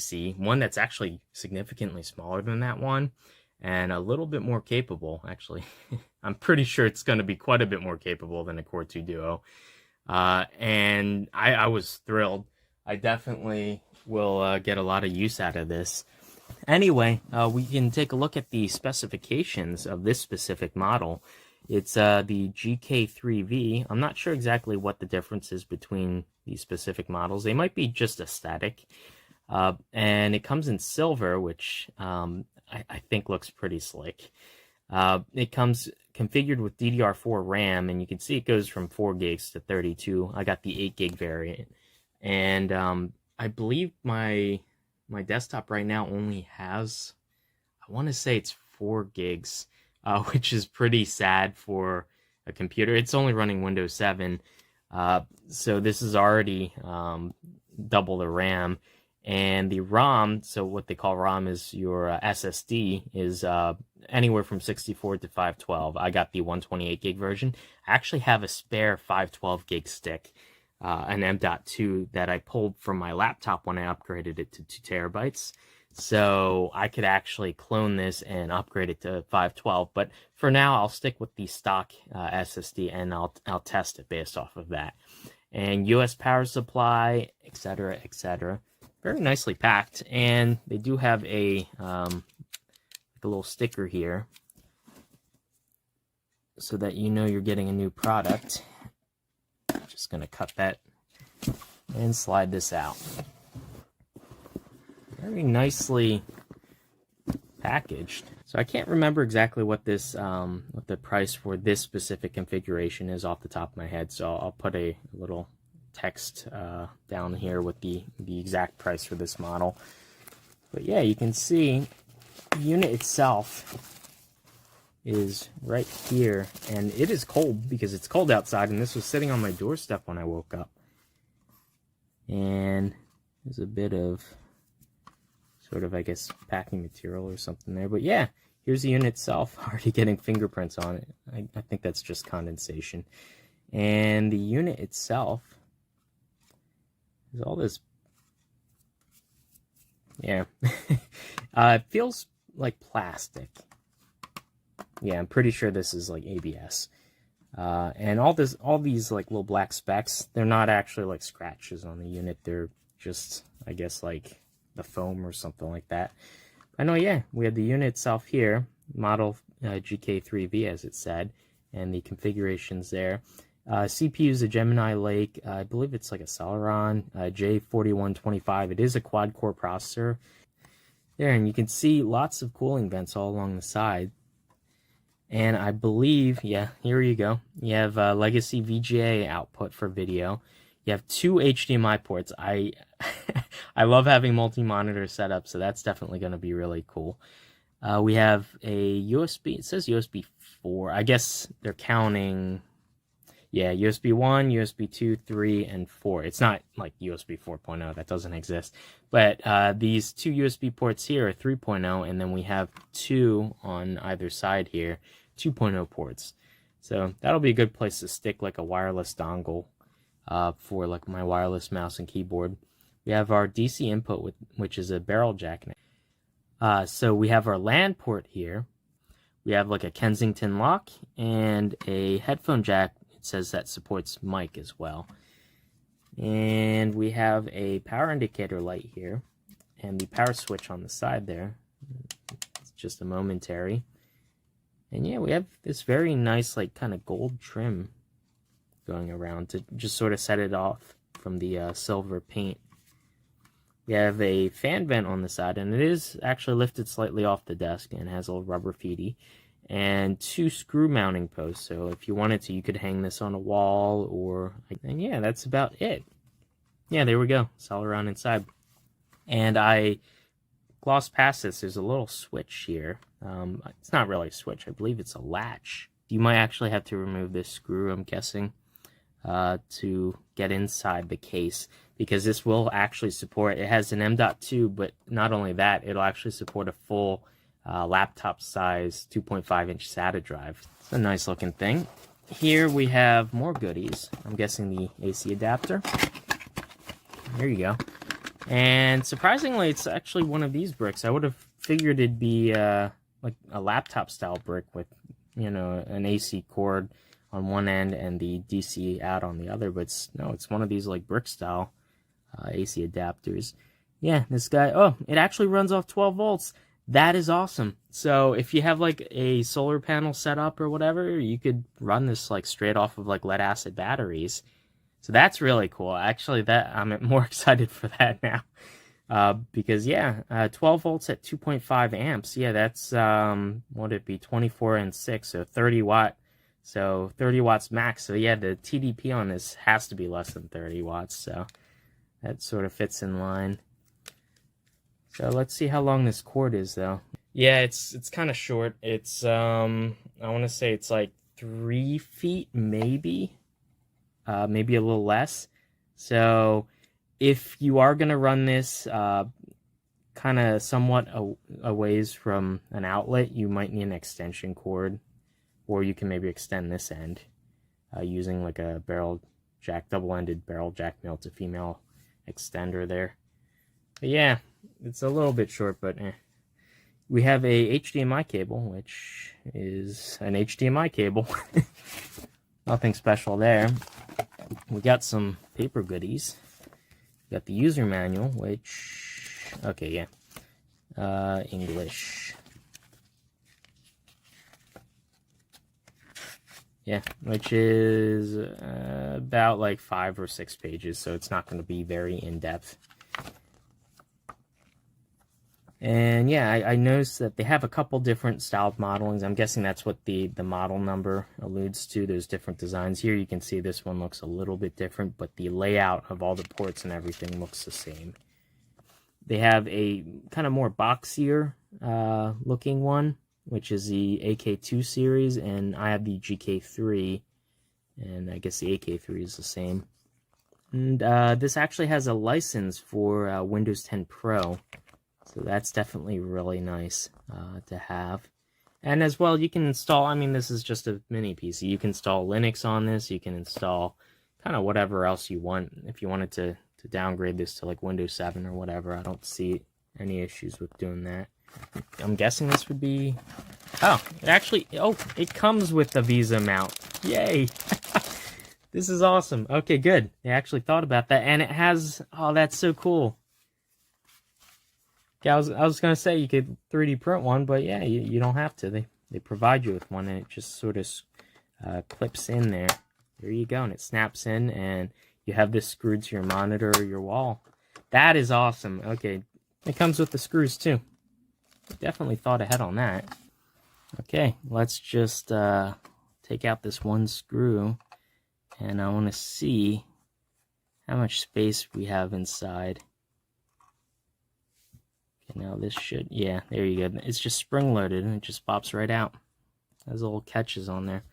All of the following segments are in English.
See, one that's actually significantly smaller than that one, and a little bit more capable, actually. I'm pretty sure it's going to be quite a bit more capable than a Core 2 Duo. And I was thrilled. I definitely will get a lot of use out of this. Anyway, we can take a look at the specifications of this specific model. It's the GK3V. I'm not sure exactly what the difference is between these specific models. They might be just aesthetic. And it comes in silver, which I think looks pretty slick. It comes configured with DDR4 RAM, and you can see it goes from 4 gigs to 32. I got the 8 gig variant. And I believe my desktop right now only has, I want to say it's 4 gigs, which is pretty sad for a computer. It's only running Windows 7, so this is already double the RAM. And the ROM, so what they call ROM is your SSD, is anywhere from 64 to 512. I got the 128 gig version. I actually have a spare 512 gig stick, an M.2 that I pulled from my laptop when I upgraded it to 2 terabytes. So I could actually clone this and upgrade it to 512. But for now, I'll stick with the stock SSD, and I'll test it based off of that. And US power supply, etc., etc. Very nicely packed, and they do have a little sticker here so that you know you're getting a new product. Just gonna cut that and slide this out. Very nicely packaged. So I can't remember exactly what this what the price for this specific configuration is off the top of my head, so I'll put a little text down here with the exact price for this model. But yeah, you can see the unit itself is right here, and it is cold because it's cold outside, and this was sitting on my doorstep when I woke up. And there's a bit of sort of, I guess, packing material or something there. But yeah, here's the unit itself, already getting fingerprints on it. I think that's just condensation. And the unit itself, there's all this, yeah, it feels like plastic. Yeah, I'm pretty sure this is like ABS. And all these like little black specks, they're not actually like scratches on the unit. They're just, I guess, like the foam or something like that. I know, yeah, we have the unit itself here, model GK3V as it said, and the configurations there. CPU is a Gemini Lake. I believe it's like a Celeron J4125. It is a quad-core processor. There, and you can see lots of cooling vents all along the side. And I believe, yeah, here you go. You have legacy VGA output for video. You have 2 HDMI ports. I love having multi-monitor setup, so that's definitely going to be really cool. We have a USB. It says USB 4. I guess they're counting, yeah, USB 1, USB 2, 3, and 4. It's not like USB 4.0. That doesn't exist. But these 2 USB ports here are 3.0, and then we have 2 on either side here, 2.0 ports. So that'll be a good place to stick like a wireless dongle for like my wireless mouse and keyboard. We have our DC input, which is a barrel jack. So we have our LAN port here. We have like a Kensington lock and a headphone jack. It says that supports mic as well. And we have a power indicator light here and the power switch on the side there. It's just a momentary. And yeah, we have this very nice like kind of gold trim going around to just sort of set it off from the silver paint. We have a fan vent on the side, and it is actually lifted slightly off the desk and has a little rubber feety. And 2 screw mounting posts, so if you wanted to, you could hang this on a wall, or, and yeah, that's about it. Yeah, there we go. It's all around inside. And I glossed past this. There's a little switch here. It's not really a switch. I believe it's a latch. You might actually have to remove this screw, I'm guessing, to get inside the case, because this will actually support, it has an M.2, but not only that, it'll actually support a full laptop size 2.5-inch SATA drive. It's a nice looking thing. Here we have more goodies. I'm guessing the AC adapter. There you go. And surprisingly, it's actually one of these bricks. I would have figured it'd be like a laptop style brick with, you know, an AC cord on one end and the DC out on the other. But no, it's one of these like brick style AC adapters. Yeah, this guy, oh, it actually runs off 12 volts. That is awesome. So if you have like a solar panel set up or whatever, you could run this like straight off of like lead acid batteries. So that's really cool. Actually, that I'm more excited for that now. Because yeah, 12 volts at 2.5 amps. Yeah, that's what would it be, 24 and 6, so 30 watt. So 30 watts max. So yeah, the TDP on this has to be less than 30 watts. So that sort of fits in line. So let's see how long this cord is though. Yeah, it's kind of short. It's I want to say it's like 3 feet maybe. Maybe a little less. So if you are going to run this kind of somewhat a ways from an outlet, you might need an extension cord, or you can maybe extend this end using like a barrel jack, double-ended barrel jack male to female extender there. But yeah, it's a little bit short, but we have a HDMI cable, which is an HDMI cable. Nothing special there. We got some paper goodies. We got the user manual, which, okay, yeah, English. Yeah, which is about like 5 or 6 pages, so it's not going to be very in-depth. And yeah, I noticed that they have a couple different styled modelings. I'm guessing that's what the model number alludes to. There's different designs here. You can see this one looks a little bit different, but the layout of all the ports and everything looks the same. They have a kind of more boxier looking one, which is the AK2 series, and I have the GK3, and I guess the AK3 is the same. And this actually has a license for Windows 10 Pro. So that's definitely really nice to have. And as well, you can install, I mean, this is just a mini PC. You can install Linux on this. You can install kind of whatever else you want. If you wanted to downgrade this to like Windows 7 or whatever, I don't see any issues with doing that. I'm guessing this would be, oh, it actually, oh, it comes with the Visa mount. Yay! This is awesome. Okay, good. They actually thought about that. And it has, oh, that's so cool. Yeah, I was gonna say you could 3D print one, but yeah, you don't have to. They provide you with one, and it just sort of clips in there. There you go, and it snaps in, and you have this screwed to your monitor or your wall. That is awesome. Okay, it comes with the screws too. Definitely thought ahead on that. Okay, let's just take out this one screw, and I want to see how much space we have inside. Now this should, yeah, there you go. It's just spring loaded and it just pops right out. Has little catches on there.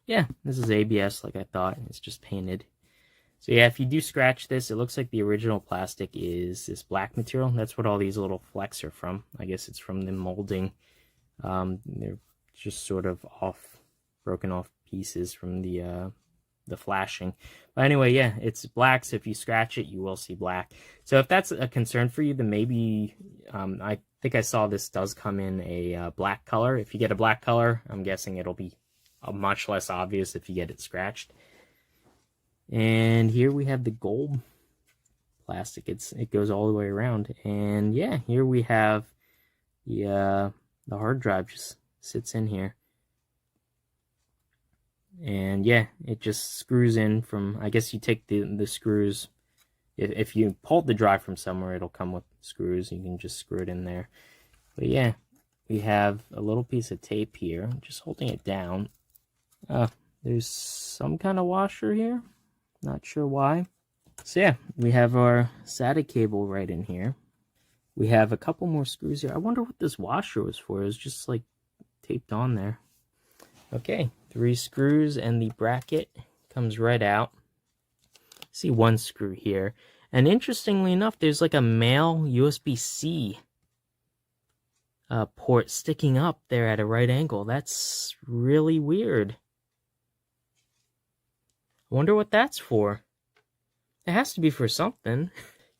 Yeah, this is ABS like I thought. It's just painted. So yeah, if you do scratch this, it looks like the original plastic is this black material. That's what all these little flecks are from. I guess it's from the molding. They're just sort of broken off pieces from the flashing. But anyway, yeah, it's black, so if you scratch it, you will see black. So if that's a concern for you, then maybe, I think I saw this does come in a black color. If you get a black color, I'm guessing it'll be much less obvious if you get it scratched. And here we have the gold plastic. It goes all the way around. And yeah, here we have the hard drive just sits in here. And yeah, it just screws in from, I guess you take the screws, if you pull the drive from somewhere, it'll come with screws. You can just screw it in there. But yeah, we have a little piece of tape here, just holding it down. There's some kind of washer here, not sure why. So yeah, we have our SATA cable right in here. We have a couple more screws here. I wonder what this washer was for. It was just like taped on there. Okay, 3 screws and the bracket comes right out. See one screw here. And interestingly enough, there's like a male USB-C port sticking up there at a right angle. That's really weird. I wonder what that's for. It has to be for something.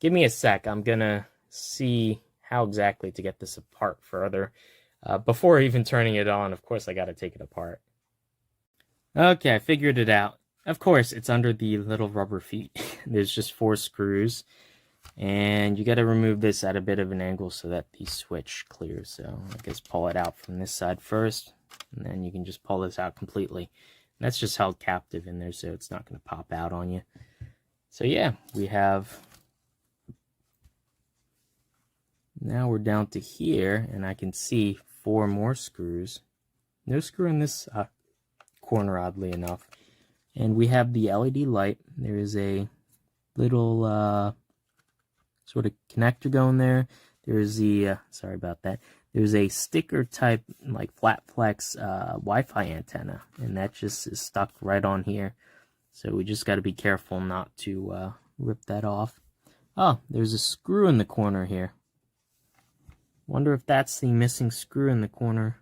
give me a sec. I'm gonna see how exactly to get this apart further. Before even turning it on, of course, I gotta take it apart. Okay, I figured it out. Of course, it's under the little rubber feet. There's just 4 screws. And you gotta remove this at a bit of an angle so that the switch clears. So I guess pull it out from this side first, and then you can just pull this out completely. And that's just held captive in there, so it's not gonna pop out on you. So yeah, we have... Now we're down to here, and I can see 4 more screws. No screw in this corner, oddly enough. And we have the LED light. There is a little sort of connector going there. There's the, sorry about that. There's a sticker type, like flat flex Wi-Fi antenna, and that just is stuck right on here. So we just got to be careful not to rip that off. Oh, there's a screw in the corner here. Wonder if that's the missing screw in the corner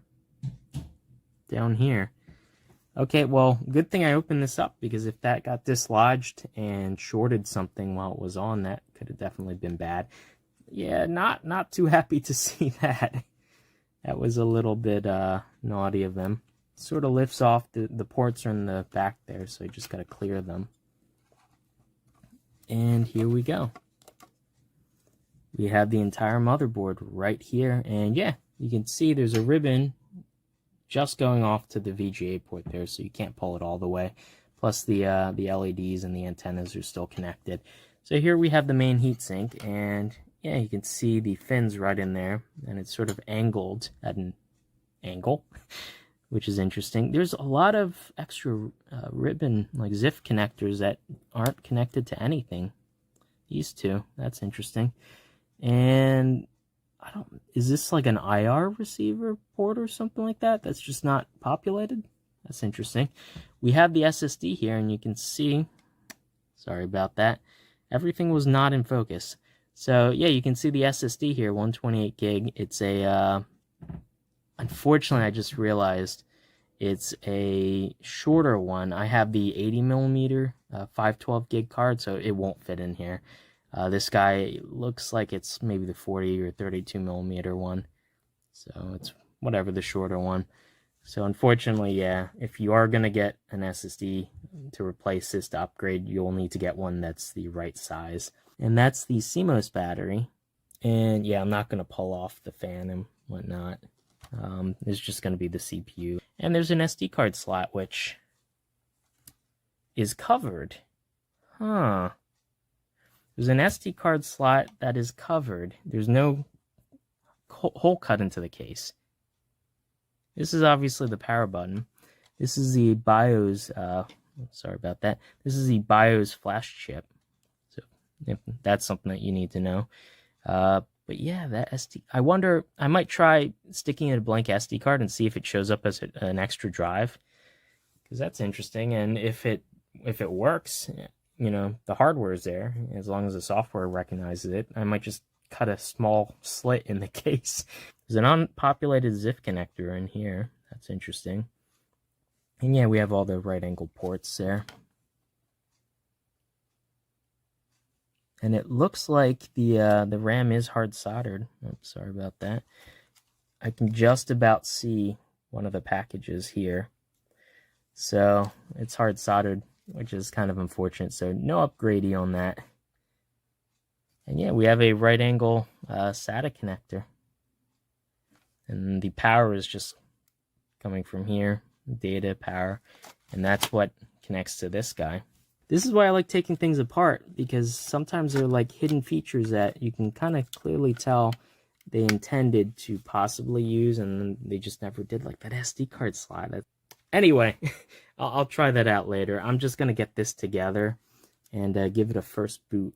down here. Okay, well, good thing I opened this up, because if that got dislodged and shorted something while it was on, that could have definitely been bad. Yeah, not too happy to see that. That was a little bit naughty of them. Sort of lifts off. The ports are in the back there, so you just got to clear them. And here we go. We have the entire motherboard right here, and yeah, you can see there's a ribbon just going off to the VGA port there, so you can't pull it all the way. Plus the LEDs and the antennas are still connected. So here we have the main heatsink, and yeah, you can see the fins right in there, and it's sort of angled at an angle, which is interesting. There's a lot of extra ribbon, like ZIF connectors that aren't connected to anything. These two, that's interesting. And is this like an IR receiver port or something like that? That's just not populated? That's interesting. We have the SSD here, and you can see, sorry about that, everything was not in focus. So yeah, you can see the SSD here, 128 gig. It's a, unfortunately, I just realized it's a shorter one. I have the 80mm 512 gig card, so it won't fit in here. This guy looks like it's maybe the 40 or 32mm one. So it's whatever, the shorter one. So unfortunately, yeah, if you are going to get an SSD to replace this, to upgrade, you'll need to get one that's the right size. And that's the CMOS battery. And yeah, I'm not going to pull off the fan and whatnot. It's just going to be the CPU. And there's an SD card slot, which is covered. Huh. There's an SD card slot that is covered. There's no hole cut into the case. This is obviously the power button. This is the BIOS, sorry about that. This is the BIOS flash chip. So if that's something that you need to know. But yeah, that SD, I wonder, I might try sticking in a blank SD card and see if it shows up as an extra drive. Because that's interesting, and if it works, you know, the hardware is there, as long as the software recognizes it. I might just cut a small slit in the case. There's an unpopulated ZIF connector in here. That's interesting. And yeah, we have all the right angle ports there. And it looks like the RAM is hard soldered. Oops, sorry about that. I can just about see one of the packages here. So it's hard soldered, which is kind of unfortunate. So no upgrading on that. And yeah, we have a right angle SATA connector. And the power is just coming from here, data, power, and that's what connects to this guy. This is why I like taking things apart, because sometimes they're like hidden features that you can kind of clearly tell they intended to possibly use, and they just never did, like that SD card slot. Anyway, I'll try that out later. I'm just going to get this together and give it a first boot.